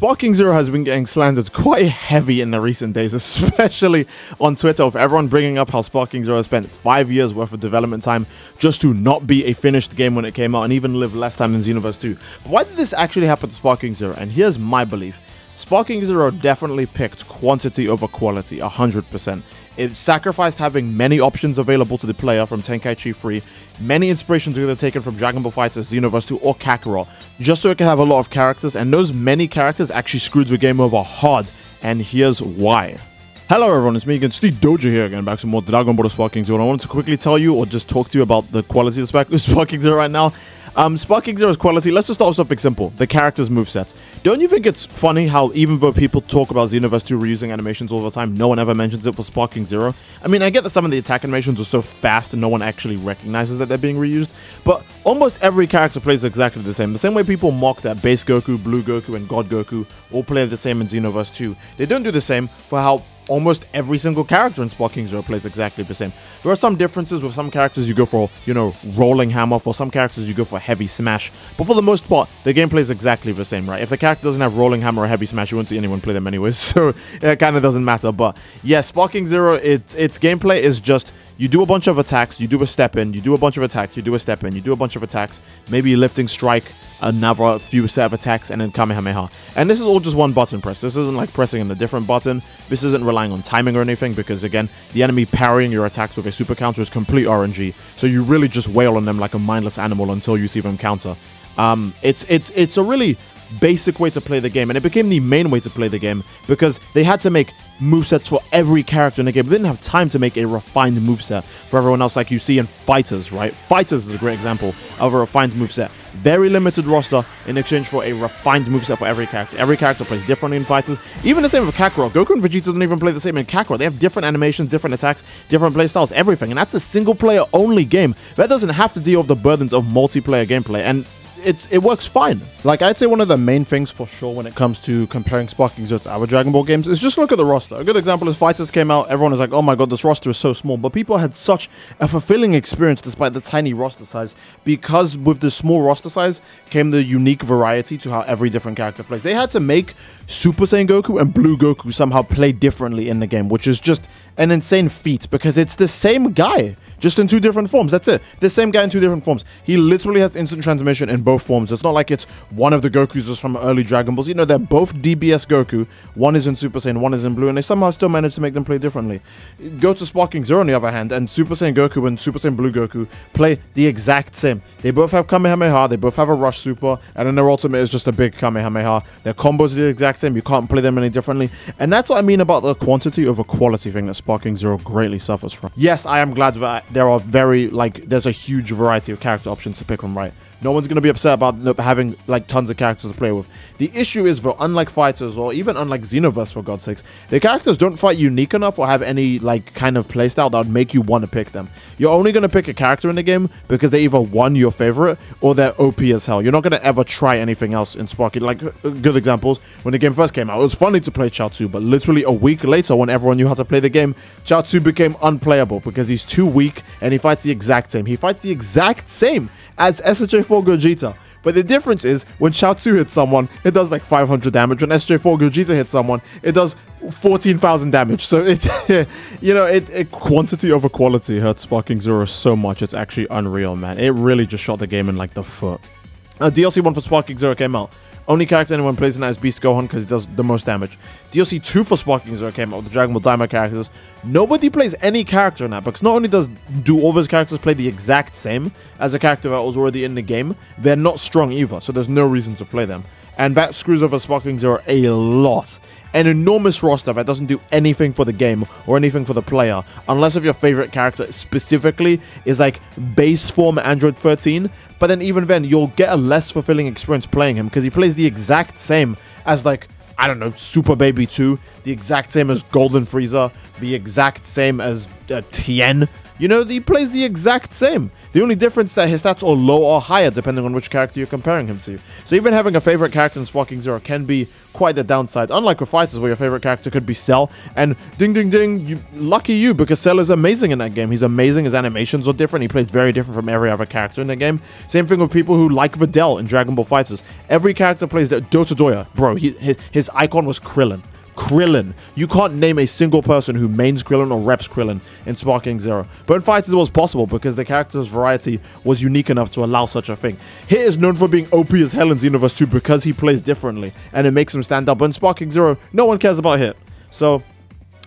Sparking Zero has been getting slandered quite heavy in the recent days, especially on Twitter, with everyone bringing up how Sparking Zero spent 5 years worth of development time just to not be a finished game when it came out and even live less time than Xenoverse 2. But why did this actually happen to Sparking Zero? And here's my belief. Sparking Zero definitely picked quantity over quality, 100%. It sacrificed having many options available to the player from Tenkaichi 3, many inspirations either taken from Dragon Ball FighterZ, Xenoverse 2, or Kakarot, just so it could have a lot of characters, and those many characters actually screwed the game over hard, and here's why. Hello everyone, it's me again, Steve Doja here again, back to more Dragon Ball Sparking Zero. And I wanted to quickly tell you, or just talk to you about the quality of Sparking Zero right now. Sparking Zero's quality, let's just start with something simple. The character's movesets. Don't you think it's funny how even though people talk about Xenoverse 2 reusing animations all the time, no one ever mentions it for Sparking Zero? I mean, I get that some of the attack animations are so fast and no one actually recognizes that they're being reused, but almost every character plays exactly the same. The same way people mock that Base Goku, Blue Goku, and God Goku all play the same in Xenoverse 2. They don't do the same for how almost every single character in Sparking Zero plays exactly the same. There are some differences. With some characters you go for, you know, rolling hammer. For some characters you go for heavy smash. But for the most part, the gameplay is exactly the same, right? If the character doesn't have rolling hammer or heavy smash, you won't see anyone play them anyways. So it kind of doesn't matter. But yeah, Sparking Zero, its gameplay is just, you do a bunch of attacks, you do a step in, you do a bunch of attacks, you do a step in, you do a bunch of attacks, maybe lifting strike, another few set of attacks, and then Kamehameha. And this is all just one button press. This isn't like pressing a different button. This isn't relying on timing or anything, because again, the enemy parrying your attacks with a super counter is complete RNG. So you really just wail on them like a mindless animal until you see them counter. It's a really basic way to play the game, and it became the main way to play the game because they had to make movesets for every character in the game. They didn't have time to make a refined moveset for everyone else like you see in Fighters, right? Fighters is a great example of a refined moveset. Very limited roster in exchange for a refined moveset for every character. Every character plays differently in Fighters. Even the same with Kakarot. Goku and Vegeta don't even play the same in Kakarot. They have different animations, different attacks, different playstyles, everything. And that's a single player only game. That doesn't have to deal with the burdens of multiplayer gameplay. And it works fine. Like, I'd say one of the main things for sure when it comes to comparing Sparking Zero to our Dragon Ball games is just look at the roster. A good example is Fighters came out, everyone was like, oh my god, this roster is so small, but people had such a fulfilling experience despite the tiny roster size, because with the small roster size came the unique variety to how every different character plays. They had to make Super Saiyan Goku and Blue Goku somehow play differently in the game, which is just an insane feat because it's the same guy, just in two different forms. That's it. The same guy in two different forms. He literally has instant transmission in both forms. It's not like it's one of the Gokus is from early Dragon Balls. You know, they're both DBS Goku. One is in Super Saiyan, one is in Blue, and they somehow still manage to make them play differently. Go to Sparking Zero on the other hand, and Super Saiyan Goku and Super Saiyan Blue Goku play the exact same. They both have Kamehameha, they both have a Rush Super, and then their ultimate is just a big Kamehameha. Their combos are the exact same. You can't play them any differently. And that's what I mean about the quantity over quality thing that Sparking Zero greatly suffers from. Yes, I am glad that there are there's a huge variety of character options to pick from, right? No one's going to be upset about having like tons of characters to play with. The issue is that unlike Fighters or even unlike Xenoverse, for God's sakes, the characters don't fight unique enough or have any like kind of playstyle that would make you want to pick them. You're only going to pick a character in the game because they either one, your favorite, or they're OP as hell. You're not going to ever try anything else in Sparking. Like good examples, when the game first came out, it was funny to play Chaozu, but literally a week later when everyone knew how to play the game, Chaozu became unplayable because he's too weak and he fights the exact same. He fights the exact same as SJ4 Gogeta. But the difference is when Chaozu hits someone, it does like 500 damage. When SJ4 Gogeta hits someone, it does 14,000 damage. So it, you know, quantity over quality hurts Sparking Zero so much. It's actually unreal, man. It really just shot the game in like the foot. DLC 1 for Sparking Zero came out. Only character anyone plays in that is Beast Gohan because he does the most damage. DLC 2 for Sparking Zero came out with the Dragon Ball Daima characters. Nobody plays any character in that because not only do all those characters play the exact same as a character that was already in the game, they're not strong either, so there's no reason to play them. And that screws over Sparking Zero a lot. An enormous roster that doesn't do anything for the game or anything for the player, unless if your favorite character specifically is like base form Android 13, but then even then, you'll get a less fulfilling experience playing him because he plays the exact same as like, I don't know, Super Baby 2, the exact same as Golden Frieza, the exact same as Tien. you know, he plays the exact same. The only difference is that his stats are low or higher depending on which character you're comparing him to. So even having a favorite character in Sparking Zero can be quite the downside. Unlike with fighters where your favorite character could be Cell, and ding ding ding, lucky you, because Cell is amazing in that game. He's amazing, his animations are different, he plays very different from every other character in the game. Same thing with people who like Videl in Dragon Ball FighterZ. Every character plays that. Dota Doya, bro, his icon was Krillin. Krillin. You can't name a single person who mains Krillin or reps Krillin in Sparking Zero. But in FighterZ it was possible because the character's variety was unique enough to allow such a thing. Hit is known for being OP as hell in Xenoverse 2 because he plays differently and it makes him stand up. But in Sparking Zero, no one cares about Hit. So,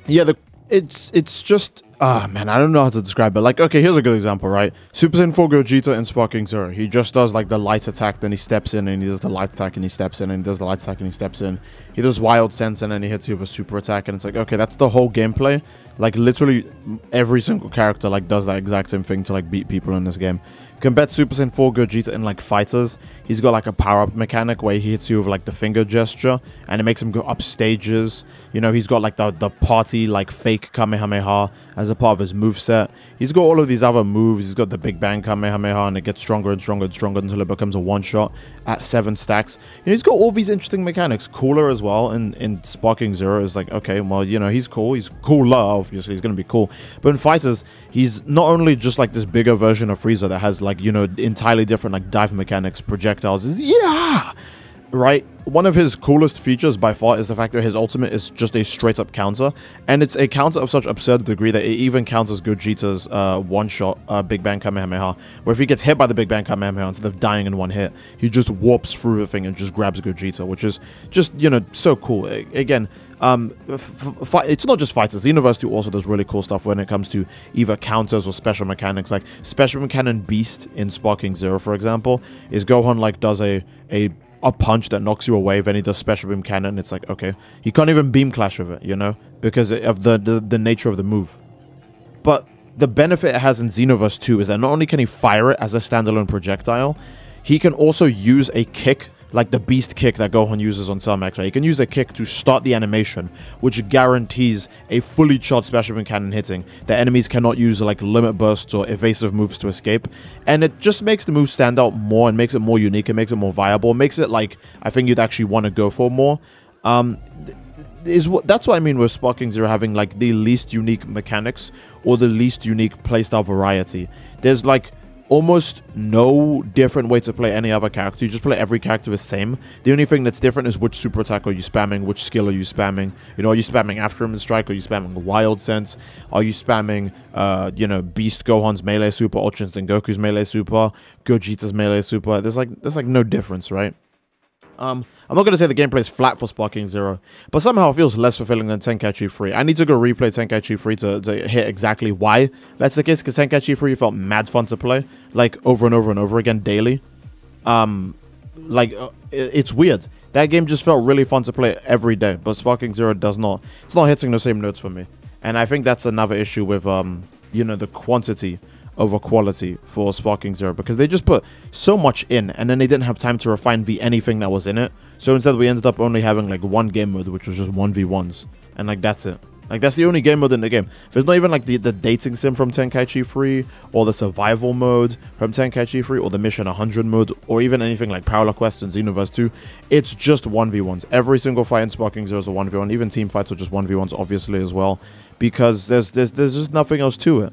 yeah, it's just... man, I don't know how to describe it. Like, okay, here's a good example, right? Super Saiyan 4 Gogeta in Sparking Zero. He just does, like, the light attack, then he steps in, and he does the light attack, and he steps in, and he does the light attack, and he steps in. He does Wild Sense, and then he hits you with a super attack, and it's like, okay, that's the whole gameplay. Like, literally, every single character, like, does that exact same thing to, like, beat people in this game. Compared to Super Saiyan 4 Gogeta in, like, fighters, he's got, like, a power-up mechanic where he hits you with, like, the finger gesture, and it makes him go up stages. You know, he's got, like, the party, like, fake Kamehameha as a part of his moveset. He's got all of these other moves. He's got the Big Bang Kamehameha, and it gets stronger and stronger and stronger until it becomes a one-shot at 7 stacks. You know, he's got all these interesting mechanics. Cooler as well in Sparking Zero is like, okay, well, you know, he's cool. He's cooler, obviously. He's going to be cool. But in fighters, he's not only just, like, this bigger version of Frieza that has, like, you know, entirely different, like, dive mechanics, projectiles. Yeah! Right? One of his coolest features by far is the fact that his ultimate is just a straight up counter, and it's a counter of such absurd degree that it even counters Gogeta's one-shot Big Bang Kamehameha, where if he gets hit by the Big Bang Kamehameha instead of dying in one hit, he just warps through the thing and just grabs Gogeta, which is just, you know, so cool. Again, it's not just fighters. Xenoverse 2 also does really cool stuff when it comes to either counters or special mechanics. Like Special Mechanic Beast in Sparking Zero, for example, is Gohan like does a punch that knocks you away, then he does Special Beam Cannon. It's like, okay, he can't even beam clash with it, you know, because of the nature of the move. But the benefit it has in Xenoverse 2 is that not only can he fire it as a standalone projectile, he can also use a kick, like the beast kick that Gohan uses on Cell Max, right? He can use a kick to start the animation, which guarantees a fully charged Special Beam Cannon hitting that enemies cannot use like limit bursts or evasive moves to escape. And it just makes the move stand out more and makes it more unique. It makes it more viable. It makes it like I think you'd actually want to go for more. That's what I mean with Sparking Zero having like the least unique mechanics or the least unique playstyle variety. There's like almost no different way to play any other character. You just play every character the same. The only thing that's different is which super attack are you spamming, which skill are you spamming. You know, are you spamming After Him and Strike? Are you spamming Wild Sense? Are you spamming, you know, Beast Gohan's melee super, Ultra Instinct Goku's melee super, Gogeta's melee super? There's like no difference, right? I'm not going to say the gameplay is flat for Sparking Zero, but somehow it feels less fulfilling than Tenkaichi 3. I need to go replay Tenkaichi 3 to hit exactly why that's the case, because Tenkaichi 3 felt mad fun to play, like, over and over and over again, daily. It's weird. That game just felt really fun to play every day, but Sparking Zero does not. It's not hitting the same notes for me. And I think that's another issue with, you know, the quantity over quality for Sparking Zero, because they just put so much in and then they didn't have time to refine anything that was in it. So instead we ended up only having like one game mode, which was just 1v1s, and like that's it. Like that's the only game mode in the game. There's not even like the dating sim from Tenkaichi 3 or the survival mode from Tenkaichi 3 or the mission 100 mode or even anything like Parallel Quest and Xenoverse 2. It's just 1v1s. Every single fight in Sparking Zero is a 1v1. Even team fights are just 1v1s obviously as well, because there's just nothing else to it.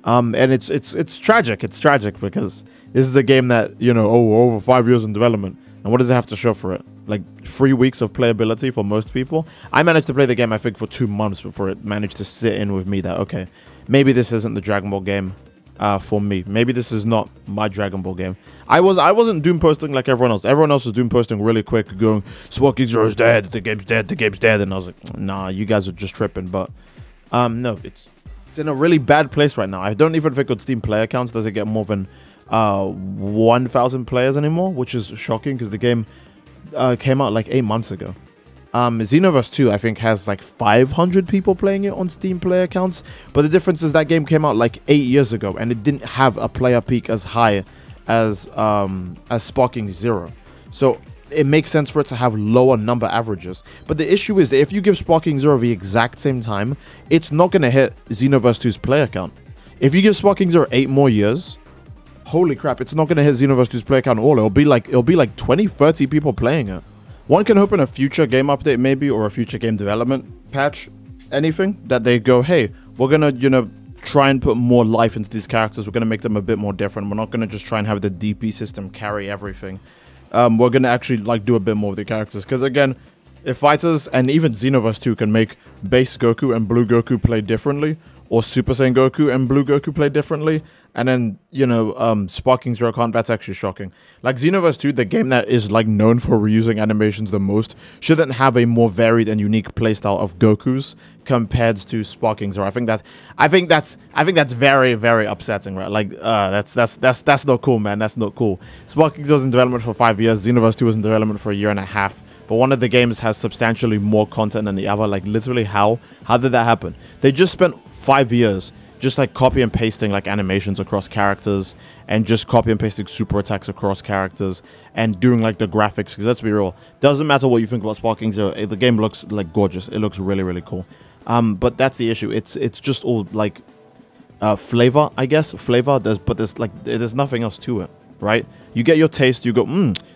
And it's tragic. It's tragic because this is a game that, you know, over 5 years in development. And what does it have to show for it? Like 3 weeks of playability for most people. I managed to play the game, I think, for 2 months before it managed to sit in with me that, okay, maybe this isn't the Dragon Ball game for me. Maybe this is not my Dragon Ball game. I wasn't doom posting like everyone else. Everyone else was doom posting really quick, going, Sparking Zero is dead, the game's dead, the game's dead. And I was like, nah, you guys are just tripping. But no, it's in a really bad place right now. I don't even think on Steam player counts does it get more than 1,000 players anymore, which is shocking because the game came out like 8 months ago. Xenoverse 2, I think, has like 500 people playing it on Steam player counts, but the difference is that game came out like 8 years ago and it didn't have a player peak as high as Sparking Zero. So it makes sense for it to have lower number averages. But the issue is that if you give Sparking Zero the exact same time, it's not going to hit Xenoverse 2's player count. if you give Sparking Zero 8 more years, holy crap, it's not going to hit Xenoverse 2's play count at all. It'll be like 20, 30 people playing it. One can hope in a future game update maybe, or a future game development patch, anything, that they go, hey, we're going to, you know, try and put more life into these characters. We're going to make them a bit more different. We're not going to just try and have the DP system carry everything. We're going to actually like do a bit more with the characters. Because again, if fighters and even Xenoverse 2 can make base Goku and Blue Goku play differently, or Super Saiyan Goku and Blue Goku play differently, and then, you know, Sparking Zero can't, that's actually shocking. Like, Xenoverse 2, the game that is, like, known for reusing animations the most, shouldn't have a more varied and unique playstyle of Gokus compared to Sparking Zero. I think that's very, very upsetting, right? Like, that's not cool, man. That's not cool. Sparking Zero's in development for 5 years. Xenoverse 2 was in development for 1.5 years. But one of the games has substantially more content than the other. Like, literally, how did that happen? They just spent 5 years just like copy and pasting like animations across characters, and just copy and pasting super attacks across characters, and doing like the graphics. Because let's be real, doesn't matter what you think about Sparking Zero, the game looks like gorgeous. It looks really, really cool. But that's the issue. It's just all like flavor, I guess. Flavor. There's nothing else to it, right? You get your taste. You go,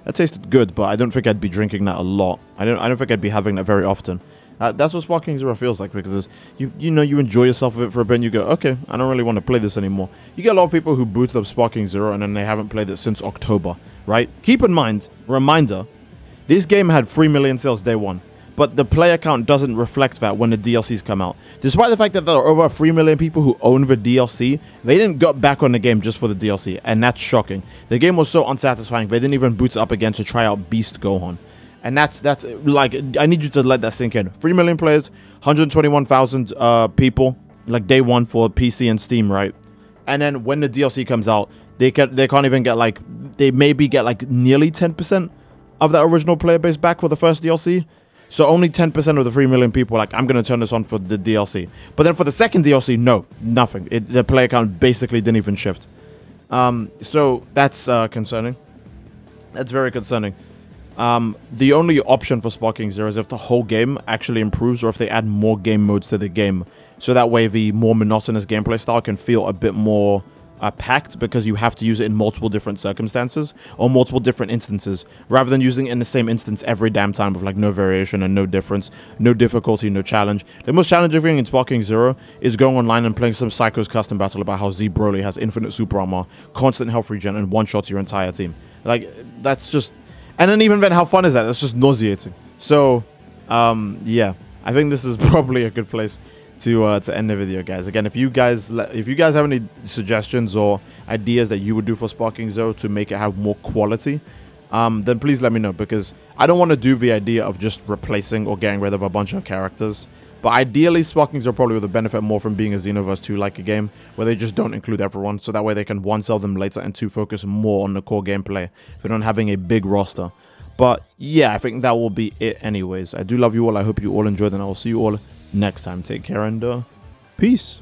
that tasted good, but I don't think I'd be drinking that a lot. I don't think I'd be having that very often. That's what Sparking Zero feels like, because you know, you enjoy yourself with it for a bit and you go, okay, I don't really want to play this anymore. You get a lot of people who booted up Sparking Zero and then they haven't played it since October, right? Keep in mind, reminder, this game had 3 million sales day one, but the player count doesn't reflect that when the DLCs come out. Despite the fact that there are over 3 million people who own the DLC, they didn't get back on the game just for the DLC, and that's shocking. The game was so unsatisfying, they didn't even boot it up again to try out Beast Gohan. And that's like, I need you to let that sink in. 3 million players, 121,000 people, like day one for PC and Steam, right? And then when the DLC comes out, they can't even get like, they maybe get like nearly 10% of that original player base back for the first DLC. So only 10% of the 3 million people are like, I'm going to turn this on for the DLC. But then for the second DLC, no, nothing. The player count basically didn't even shift. So that's concerning. That's very concerning. The only option for Sparking Zero is if the whole game actually improves, or if they add more game modes to the game. So that way the more monotonous gameplay style can feel a bit more packed, because you have to use it in multiple different circumstances or multiple different instances, rather than using it in the same instance every damn time with like no variation and no difference, no difficulty, no challenge. The most challenging thing in Sparking Zero is going online and playing some Psycho's custom battle about how Z Broly has infinite super armor, constant health regen, and one-shots your entire team. Like, that's just... And then even then, how fun is that? That's just nauseating. So, yeah, I think this is probably a good place to end the video, guys. Again, if you guys have any suggestions or ideas that you would do for Sparking Zero to make it have more quality, then please let me know, because I don't want to do the idea of just replacing or getting rid of a bunch of characters. But ideally, Sparking Zero probably would benefit more from being a Xenoverse 2 like a game, where they just don't include everyone, so that way they can, one, sell them later, and two, focus more on the core gameplay for not having a big roster. But yeah, I think that will be it anyways. I do love you all. I hope you all enjoyed, and I will see you all next time. Take care, and peace.